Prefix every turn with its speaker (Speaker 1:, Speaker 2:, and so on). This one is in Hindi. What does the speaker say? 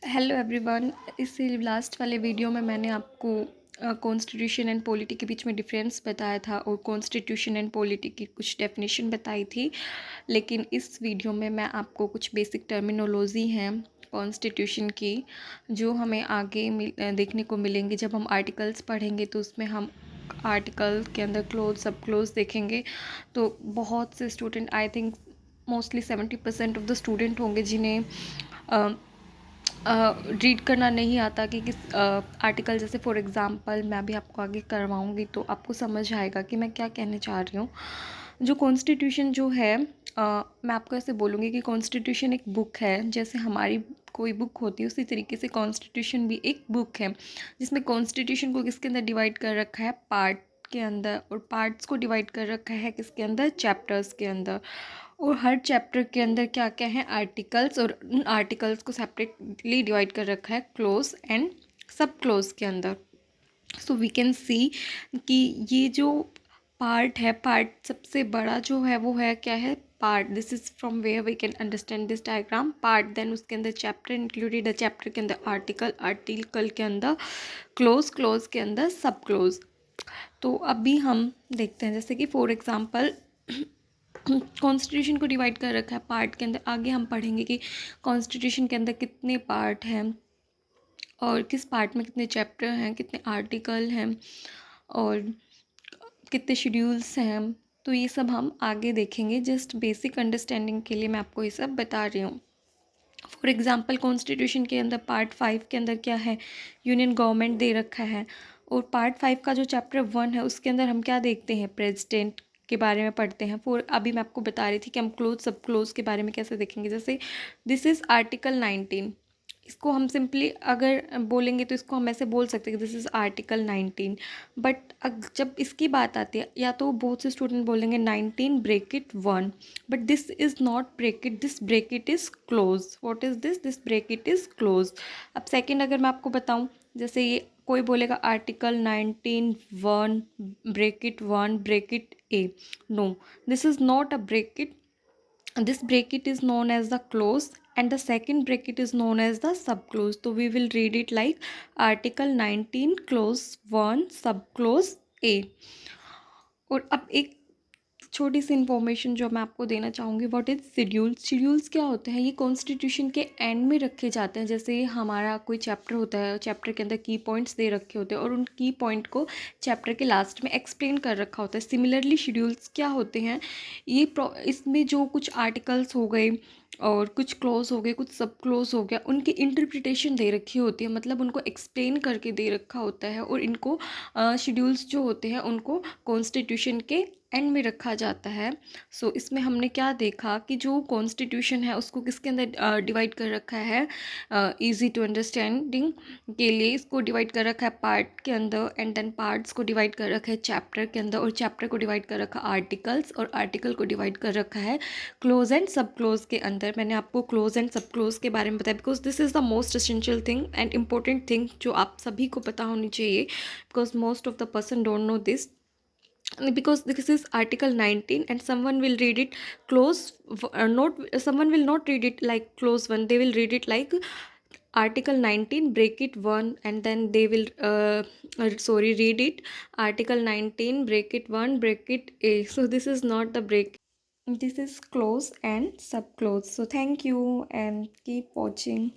Speaker 1: Hello everyone. इस लास्ट वाले वीडियो में मैंने आपको कॉन्स्टिट्यूशन एंड पॉलिटी के बीच में डिफरेंस बताया था और कॉन्स्टिट्यूशन एंड पॉलिटी की कुछ डेफिनेशन बताई थी। लेकिन इस वीडियो में मैं आपको कुछ बेसिक टर्मिनोलॉजी हैं कॉन्स्टिट्यूशन की जो हमें आगे देखने को मिलेंगे। जब हम आर्टिकल्स पढ़ेंगे तो उसमें हम आर्टिकल के अंदर क्लोज सब क्लोज देखेंगे। तो बहुत से student, I think mostly 70% of the student होंगे जिन्हें रीड करना नहीं आता कि किस आर्टिकल, जैसे फॉर एग्ज़ाम्पल मैं भी आपको आगे करवाऊँगी तो आपको समझ आएगा कि मैं क्या कहने चाह रही हूँ। जो कॉन्स्टिट्यूशन जो है, मैं आपको ऐसे बोलूँगी कि कॉन्स्टिट्यूशन एक बुक है। जैसे हमारी कोई बुक होती है उसी तरीके से कॉन्स्टिट्यूशन भी एक बुक है, जिसमें कॉन्स्टिट्यूशन को किसके अंदर डिवाइड कर रखा है, पार्ट के अंदर, और पार्ट्स को डिवाइड कर रखा है किसके अंदर, चैप्टर्स के अंदर। और हर चैप्टर के अंदर क्या क्या है, आर्टिकल्स, और उन आर्टिकल्स को सेपरेटली डिवाइड कर रखा है क्लोज एंड सब क्लोज के अंदर। सो वी कैन सी कि ये जो पार्ट है, पार्ट सबसे बड़ा जो है वो है क्या है, part. This is from where we can understand this diagram, part. Then उसके अंदर चैप्टर इंक्लूडेड है, चैप्टर के अंदर आर्टिकल, आर्टिकल के अंदर क्लोज, क्लोज के अंदर सब क्लोज। तो अभी हम देखते हैं, जैसे कि फॉर एग्जांपल कॉन्स्टिट्यूशन को डिवाइड कर रखा है पार्ट के अंदर। आगे हम पढ़ेंगे कि कॉन्स्टिट्यूशन के अंदर कितने पार्ट हैं और किस पार्ट में कितने चैप्टर हैं, कितने आर्टिकल हैं और कितने शेड्यूल्स हैं। तो ये सब हम आगे देखेंगे। जस्ट बेसिक अंडरस्टैंडिंग के लिए मैं आपको ये सब बता रही हूँ। फॉर एग्ज़ाम्पल कॉन्स्टिट्यूशन के अंदर पार्ट 5 के अंदर क्या है, यूनियन गवर्नमेंट दे रखा है। और पार्ट 5 का जो चैप्टर 1 है उसके अंदर हम क्या देखते हैं, प्रेसिडेंट के बारे में पढ़ते हैं। फॉर अभी मैं आपको बता रही थी कि हम क्लोज सब क्लोज के बारे में कैसे देखेंगे। जैसे दिस इज़ आर्टिकल 19, इसको हम सिंपली अगर बोलेंगे तो इसको हम ऐसे बोल सकते हैं कि दिस इज़ आर्टिकल 19। बट जब इसकी बात आती है, या तो बहुत से स्टूडेंट बोलेंगे 19 bracket 1, but this is not bracket, this bracket is close. What is this, this bracket is close. अब सेकेंड अगर मैं आपको बताऊँ, जैसे ये कोई बोलेगा article 19 1 bracket 1 bracket A, no, this is not a bracket. This bracket is known as the close and the second bracket is known as the subclose. So we will read it like article 19 clause 1 subclause A. और अब एक छोटी सी इन्फॉर्मेशन जो मैं आपको देना चाहूँगी, व्हाट इज़ शेड्यूल्स। शेड्यूल्स क्या होते हैं, ये कॉन्स्टिट्यूशन के एंड में रखे जाते हैं। जैसे हमारा कोई चैप्टर होता है, चैप्टर के अंदर की पॉइंट्स दे रखे होते हैं और उन की पॉइंट को चैप्टर के लास्ट में एक्सप्लेन कर रखा होता है। सिमिलरली शेड्यूल्स क्या होते हैं, ये इसमें जो कुछ आर्टिकल्स हो गए और कुछ क्लोज हो गए, कुछ सब क्लोज हो गया, उनकी इंटरप्रिटेशन दे रखी होती है, मतलब उनको एक्सप्लेन करके दे रखा होता है। और इनको शेड्यूल्स जो होते हैं उनको कॉन्स्टिट्यूशन के एंड में रखा जाता है। सो इसमें हमने क्या देखा कि जो कॉन्स्टिट्यूशन है उसको किसके अंदर डिवाइड कर रखा है, इजी टू अंडरस्टैंडिंग के लिए इसको डिवाइड कर रखा है पार्ट के अंदर, एंड देन पार्ट्स को डिवाइड कर रखा है चैप्टर के अंदर, और चैप्टर को डिवाइड कर रखा है आर्टिकल्स, और आर्टिकल को डिवाइड कर रखा है क्लोज एंड सब क्लोज के अंदर। मैंने आपको क्लोज एंड सब क्लोज के बारे में बताया because this is the most essential thing and important thing जो आप सभी को पता होनी चाहिए, because most of the person don't know this, because this is article 19 and someone will read it close, not someone will not read it like close one, they will read it like article 19 break it 1, and then they will sorry, read it article 19 break it 1 break it a. So this is not the break, this is close and sub close. So thank you and keep watching.